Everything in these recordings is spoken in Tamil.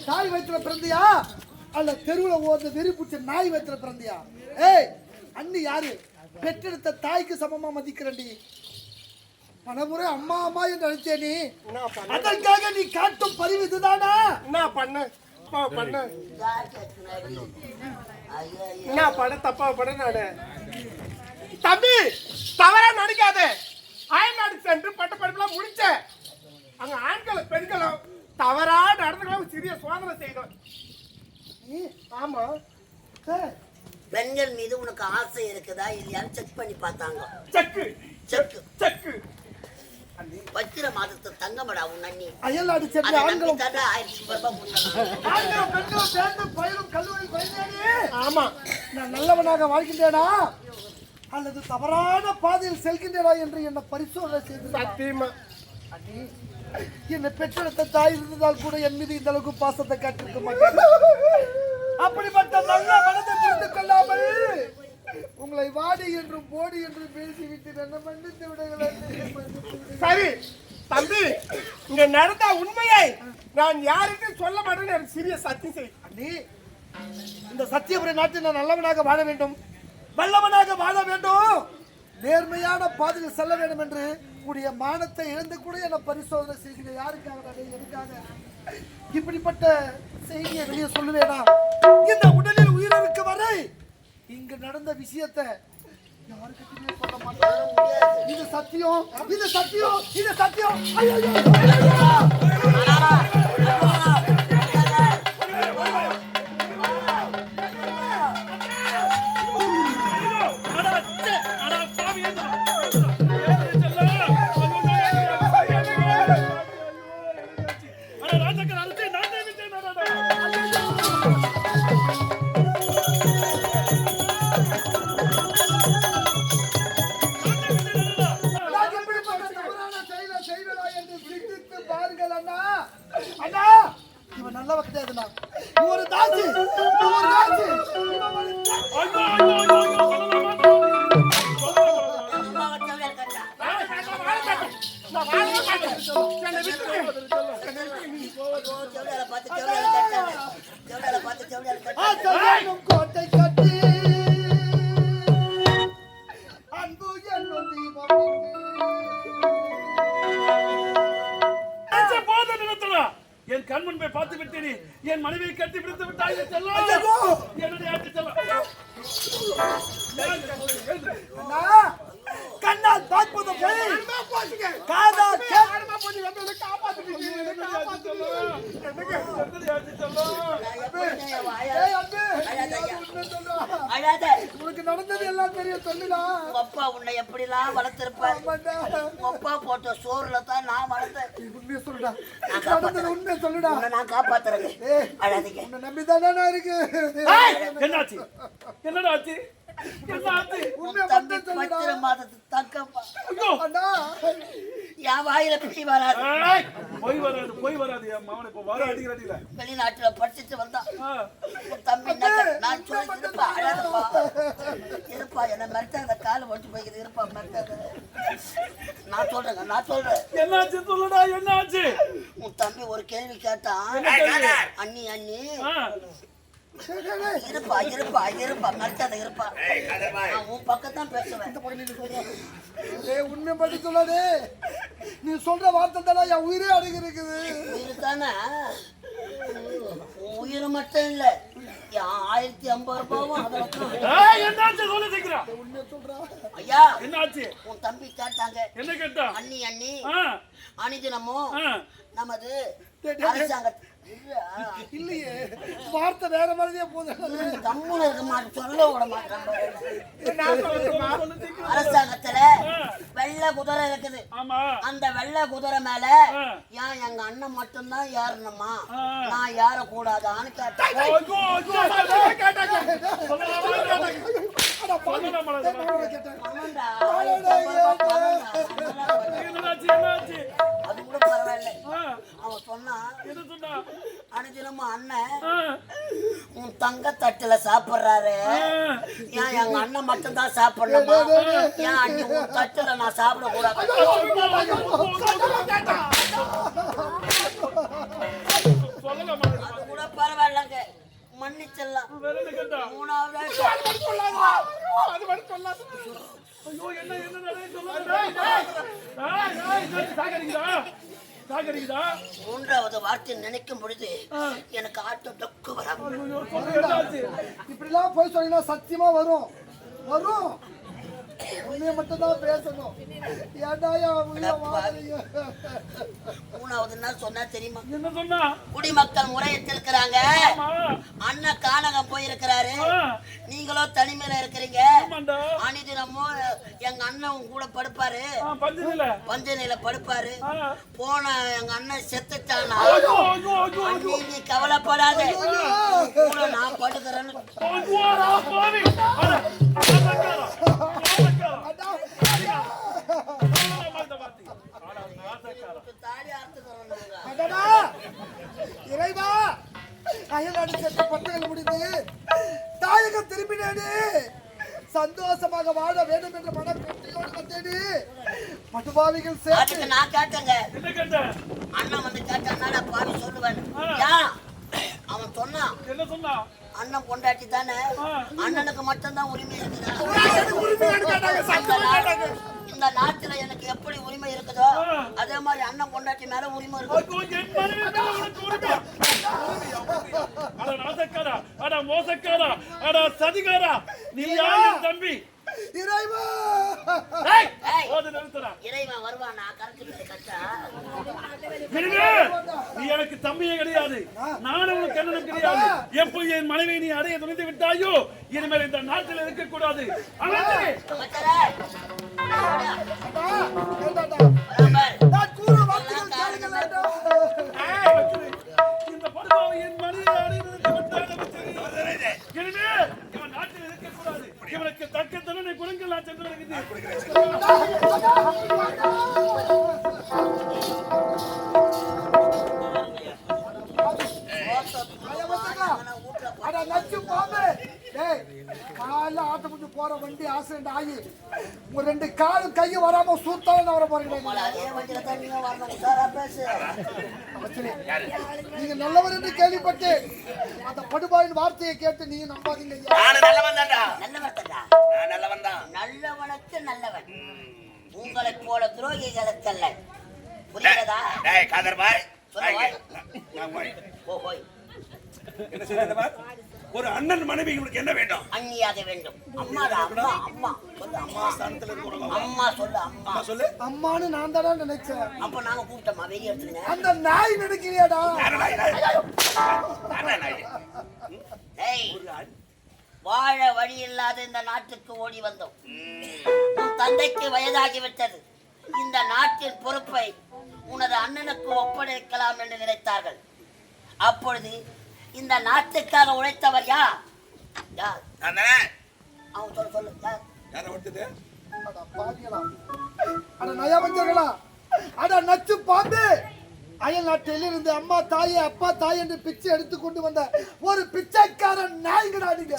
தாய் வயிற்றுல பிறந்தியா அல்ல தெருவுல ஓடுற வெறி பிடிச்ச நாய் வயிற்றுல பிறந்தியா? ஏய், அண்ணி யாரு? பெற்றெடுத்த தாய்க்கு சமமா மதிக்கிறண்டி. பலமுறை அம்மா அம்மா என்று அழைத்தே நீ. அதற்காக நீ காட்டும் பரிவு இதுதானா? என்ன பண்ண என்ன பண்ண தப்பா பண்ண நானு? தம்பி தவறா நடிக்காத. அயல்நாடு சென்று பட்ட படிப்புலாம் முடிச்சேன். அங்க ஆண்களும் பெண்களும் தவறா நடந்துக்கலாம் சிறிய சோதனை செய்தோம். ஆமா, பெண்கள் மீது உனக்கு ஆசை இருக்குதா இல்லையான்னு செக் பண்ணி பார்த்தாங்க. செக்கு செக்கு செக்கு வச்சிர மாதத்து தங்கமடா உன் அண்ணி. அயல்நாடு சென்ற ஆண்களும் 1000 ரூபாய் ஆண்களும் பெண்களும் சேர்ந்து பயிலும் கல்லூரி பயிலேனே. ஆமா, நான் நல்லவனாக வாழ்கின்றேனா அல்லது தவறான பாதையில் செல்கின்றேனா என்று என்ன பரிசோதனை செய்து சத்தியமா என்னை பெற்றெடுத்த தாய் இருந்ததால் கூட என் மீது இந்த அளவுக்கு பாசத்தை காட்டிருக்க மாட்டேன். அப்படிப்பட்ட நல்ல மனதை புரிந்து கொள்ளாமல் உங்களை வாடி என்றும் போடி என்றும் பேசிவிட்டு என்ன மன்னித்து விடுகிறேன். சரி தம்பி, இங்க நடந்த உண்மையை நான் யாருக்கும் சொல்ல மாட்டேன்னு எனக்கு சிறிய சத்தியம் செய். நீ இந்த சத்தியபுரி நாட்டில் நான் நல்லவனாக வாழ வேண்டும், வல்லவனாக வாழ வேண்டும், நேர்மையான பாதையில் செல்ல வேண்டும் என்று கூடிய மானத்தை இழந்து கூட என்ன பரிசோதனை செய்கிற யாருக்காக எதுக்காக இப்படிப்பட்ட செய்தியை வெளியே சொல்லுவேனா? இந்த உடலில் உயிர் இருக்க வரை இங்கு நடந்த விஷயத்தை யாருக்கிட்டே சொல்ல மாட்டேன். இது சத்தியம், இது சத்தியம், இது சத்தியம். கோட்டை கட்டி அன்பு என்னும் தீபம் என் கண் முன்பை பார்த்து விட்டேன். என் மனைவியை கட்டி பிடித்து விட்டாய். என்னுடைய ஆட்சி செல்லம் கண்ணால் பார்ப்பது காதா உனக்கு நடந்தது எல்லாம் தெரியும். சொல்லுடா, அப்பா உன்னை எப்படிலாம் வளர்த்திருப்பாரு. அப்பா போட்ட சோறுல தான் நான் வளர்த்தேன். உண்மையை சொல்லுடா, நடந்தது உண்மையை சொல்லுடா. நான் காப்பாத்துறேன். அழாதீங்க. உன்னை நம்பிதானே நான் இருக்கு. என்னாச்சு? என்னடா ஆச்சு? தம்பி பத்திர மாதத்து தங்கப்பா. என் வாயில பிடி வராது. போய் வராது. என் மாவனை இப்ப வர அடிக்கிறடியில வெளிநாட்டுல படிச்சுட்டு வந்தான். தம்பி நான் சொல்லி இருப்பா, அழகப்பா இருப்பா. என்ன மறுத்தாங்க, காலை ஒட்டி போய்க்குது. இருப்பா மறுத்தாங்க. நான் சொல்றேன். என்னாச்சு சொல்லுடா, என்னாச்சு? உன் தம்பி ஒரு கேள்வி கேட்டான். அண்ணி இருப்பா மறுத்தாத இருப்பா. உன் பக்கத்தான் பேசுவேன். உண்மை பற்றி சொல்லாதே. நீ சொல்ற வார்த்தை தானே என் உயிரே அடங்கி இருக்குது. உயிர் தானே, உயிர் மட்டும் இல்ல, 1050 ரூபாவும். ஐயா, உன் தம்பி கேட்டாங்க. என்ன கேட்டா? அண்ணி அணிதினமும் நமது அரசாங்கத்தை இல்லையே, வார்த்தை வேற மாதிரியே போகுது. கம்முன்னு இருக்க மாட்டேன், சொல்ல விட மாட்டேன். அரசாங்கத்துல வெள்ளை குதிரை இருக்குது. அந்த வெள்ளை குதிரை மேல ஏன் எங்க அண்ணன் மட்டும்தான் ஏறணுமா, நான் ஏற கூடாதான்னு கேட்டேன். அது கூட பரவாயில்ல. அவன் சொன்னா அனுதினமும் அண்ணன் உன் தங்க தட்டுல சாப்பிடுறாரு, ஏன் எங்க அண்ணன் மட்டும் தான் சாப்பிடணுமா, ஏன் அண்ணி உன் தட்டுல நான் சாப்பிட கூடாது. அது கூட வேற என்ன கேட்டா? மூணாவது அது மட்டும் சொல்லாதா? அது மட்டும் சொல்லாத. ஐயோ என்ன சொல்லாத. டேய் சாகரிக்குதா? மூன்றாவது வார்த்தை நினைக்கும் பொழுது எனக்கு ஆட்டோ டொக்கு வரும். ஐயோ சொல்லுங்க. இப்படிலாம் போய் சொன்னீங்கன்னா சத்தியமா வரும். உண்மையை மட்டும் தான் பேசணும். ஏன்டாயா உள்ள வாழறீங்க? மூணாவது என்ன சொன்னா தெரியுமா? என்ன சொன்னா? குடிமக்கள் முறையிட்டிருக்கிறாங்க. ஆமா. அண்ணன் கானகம் போயிருக்கிறாரு. நீங்களோ தனிமையில இருக்கிறீங்க. ஆமாண்டா. அனிதினமும் எங்க அண்ணன் கூட படுப்பாரு. பஞ்சனையில படுப்பாரு. போன எங்க அண்ணன் செத்துட்டானா? நீ கவலைப்படாத, கூட நான் படுக்கிறேன்னு. இறைவா, அயல்நாடு சென்ற பட்டங்கள் முடிந்து தாயகம் திரும்பினேனே, சந்தோஷமாக வாழ வேண்டும் என்ற மனப்பொட்டியோடு வந்தேனே. படுபாவிகள் சேர்த்து நான் கேட்டேங்க. அண்ணன் வந்து கேட்டானா பாவி சொல்லுவேன். அவன் சொன்னான். என்ன சொன்னா? அண்ணன் பொண்டாட்டி தானே, அண்ணனுக்கு மட்டும்தான் உரிமை இருக்குதா? இந்த நாட்டுல எனக்கு எப்படி உரிமை இருக்குதோ அதே மாதிரி அண்ணன் பொண்டாட்டி மேல உரிமை இருக்கு. தம்பி இறைவா, இறைவன் வருவான். நான் கரெக்ட் கட்டா நீ எனக்கு தம்பியே கிடையாது, நானும் உனக்கு கண்ணனும் கிடையாது. எப்போ என் மனைவி நீ அடைய துணிந்து விட்டாயோ இனிமேல் இந்த நாட்டில் இருக்கக்கூடாது. இந்த படுபாவை என் மனைவி அடைவதற்கு இவன் நாட்டில் இருக்கக்கூடாது. இவனுக்கு தக்க தண்டனை கொடுங்கள். நான் சென்று போற வண்டி ஆக்சிடென்ட் ஆகி ஒரு 2 காலும் கையும் வராம சூத்தாலும் வர போறீங்க. நீங்க நல்லவர் என்று கேள்விப்பட்டு அந்த படுபாயின் வார்த்தையை கேட்டு நீங்க நம்பாதீங்க. நல்லவனுக்கு நல்லவன், உங்களை போல துரோகிகளுக்கு அல்ல. புரிகிறதா? ஒரு அண்ணன் மனைவி உங்களுக்கு என்ன வேண்டும்? அண்ணியாக வேண்டும். அம்மா அம்மா அம்மா சொல்லு. அம்மா சொல்லு. அம்மா சொல்லு. அம்மான்னு நான் தானே நினைச்சேன். அப்ப நாங்க கூப்பிட்டோமா? வெளியே எடுத்துருங்க. அந்த நாய் நினைக்கிறியாடா? வாழ வழி இல்லாத இந்த நாட்டுக்கு ஓடி வந்தோம். உன் தந்தைக்கு வயதாகிவிட்டது. இந்த நாட்டின் பொறுப்பை உனது அண்ணனுக்கு ஒப்படைக்கலாம் என்று நினைத்தார்கள். அப்பொழுது இந்த நாட்டுக்காக உழைத்தவர் யார்? அவன் சொல்லு. நச்சு பாம்பு அயல் நாட்டில் இருந்து அம்மா தாயே அப்பா தாய் என்று பிச்சை எடுத்து கொண்டு வந்த ஒரு பிச்சைக்காரன் நாய்கடா நீங்க.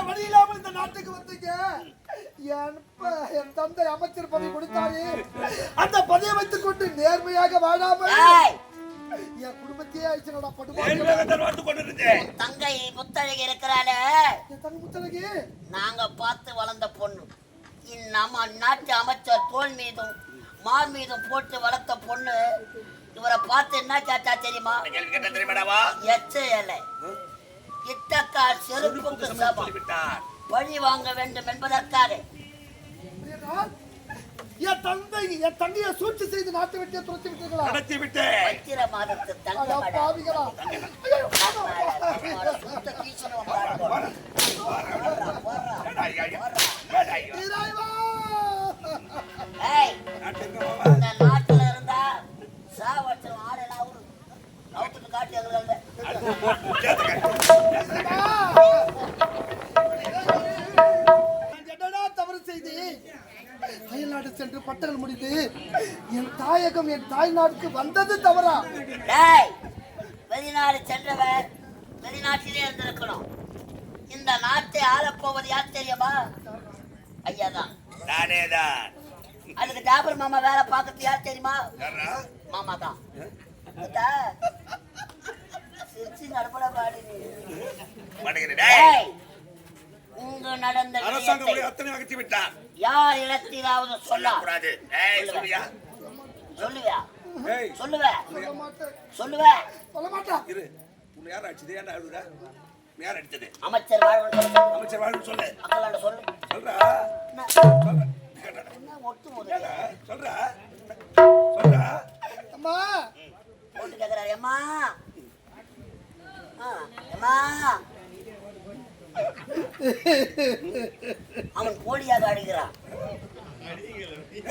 வழி இல்லாமல் இந்த நாட்டுக்கு வந்தீங்க. என் தந்தை அமைச்சர் பதவி கொடுத்தாரு. அந்த பதவியை வைத்துக் கொண்டு நேர்மையாக வாழாமல் என் குடும்பத்தையே ஆயிடுச்சு. தங்கை முத்தழகி இருக்கிறாளே, முத்தழகி நாங்க பார்த்து வளர்ந்த பொண்ணு. நம்ம நாட்டு அமைச்சர் தோல் மீதும் மார் மீதும் போட்டு வளர்த்த பொண்ணு. இவரை பார்த்து என்ன கேட்டா தெரியுமா? எச்சையலை இட்டக்கால் செருப்புக்கு சபம் பழி வாங்க வேண்டும் என்பதற்காக என் தங்கையை சூழ்ச்சி செய்து நாட்டை விட்டு துரத்தி விட்டீர்களா? நடத்தி விட்டேன். வைத்திர மாதத்து தங்க பாவிகளா. இந்த நாட்டுல இருந்தா சாவற்றும் ஆடெல்லாம் அவரு அவுத்துட்டு காட்டி எங்களுக்கு என்னடா தவறு செய்து அயல்நாடு சென்று பட்டங்கள் முடிந்து என் தாயகம் என் தாய் நாட்டுக்கு வந்தது தவறா? வெளிநாடு சென்றவர் வெளிநாட்டிலே இருந்திருக்கணும். இந்த நாட்டை ஆளப்போவது யார் தெரியுமா? ஐயாதான். நானேதான். அதுக்கு ஜாபர் மாமா வேலை பார்க்கறது யார் தெரியுமா? யாரா? மாமா தான். சிரிச்சு நடுப்புல பாடி மாட்டேங்கிறேன். டேய், உங்க நடந்த அரசாங்கம் விஷயத்தை உடைய அத்தனை அகற்றி விட்டார். யார் இடத்திலாவது சொல்ல கூடாது. டேய், சொல்லுவியா? சொல்லுவியா? டேய், சொல்லுவேன் சொல்ல மாட்டேன் சொல்லுவேன். சொல்ல மாட்டேன். இரு. உன்னை யார் அடிச்சது? ஏன்டா அழுகுற? யார் அடிச்சது? அமைச்சர் வாழ்வு அமைச்சர் வாழ்வு சொல்லு. மக்களாண்ட சொல்லு. சொல்றா. என்ன? சொல்றா. கேட்டா. என்ன ஒட்டு போது சொல்றா. சொல்றா. அம்மா போட்டு கேக்குறாரு. அம்மா அம்மா அவன் கோழியாக அடிக்கிறான்.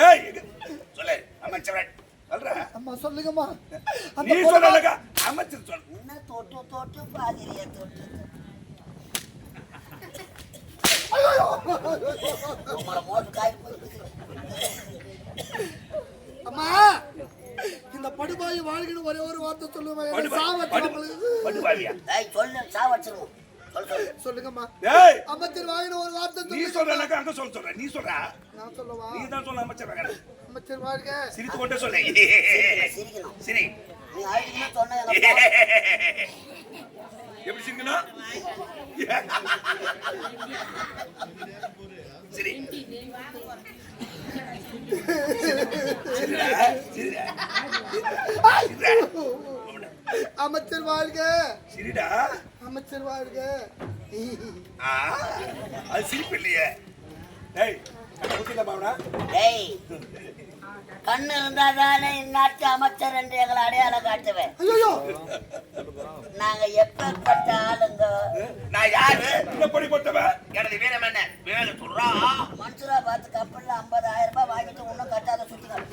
ஏய், சொல்லு. அமைச்சர் சொல்றா. அம்மா சொல்லுங்கம்மா. அந்த நீ சொல்லலங்க. அமைச்சர் சொல். என்ன தொட்டு தொட்டு பாதிரிய தொட்டு உங்களை மோட்டு காய் போயிருக்கு. அம்மா இந்த படுபாய் வாழ்கின்னு ஒரே ஒரு வார்த்தை சொல்லுவேன். படுபாவியா? ஏய் சொல்லு சாவச்சிருவோம். சொல்லு சொல்லு. சொல்லுங்கம்மா. டேய், அமைச்சர் வாங்கின ஒரு வார்த்தை நீ சொல்லுங்க. சொல்றலங்க. அங்க சொல்ற. நீ சொல்றா. நான் சொல்லவா? நீ தான் சொல்ல. அமைச்சர் வாங்க. அமைச்சர் வாழ்க. சிரித்து கொண்டே சொல்லு. சிரிக்கணும். சரி. நீ அழுதுன்னு சொன்ன எங்க எப்படி சிரிக்கணும்? சரி. சரிடா. சரிடா. அமைச்சர் வாழ்க. சரிடா. அமைச்சர் வாழ்க. ஆ, அது சிரிப்பு இல்லையே. டேய், பாவனா. டேய் கண்ணு இருந்தா தானே இந்நாட்டு அமைச்சர் என்று எங்களை அடையாளம் காட்டுவேன். ஐயோ நாங்க எப்பேற்பட்ட ஆளுங்க. நான் யாரு? எப்படிப்பட்டவன்? எனது வீரம் என்ன? வேலை சொல்றா. மனுஷரா பார்த்து கப்பல்ல 50,000 ரூபாய் வாங்கிட்டு ஒன்னும் கட்டாத சுத்திக்கலாம்.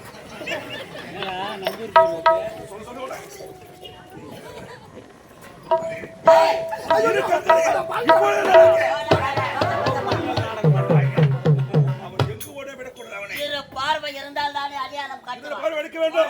சொல்லு சொல்லு. பார்வை இருந்தால் தானே அடையாளம் காட்டுவான். எடுக்க வேண்டும்.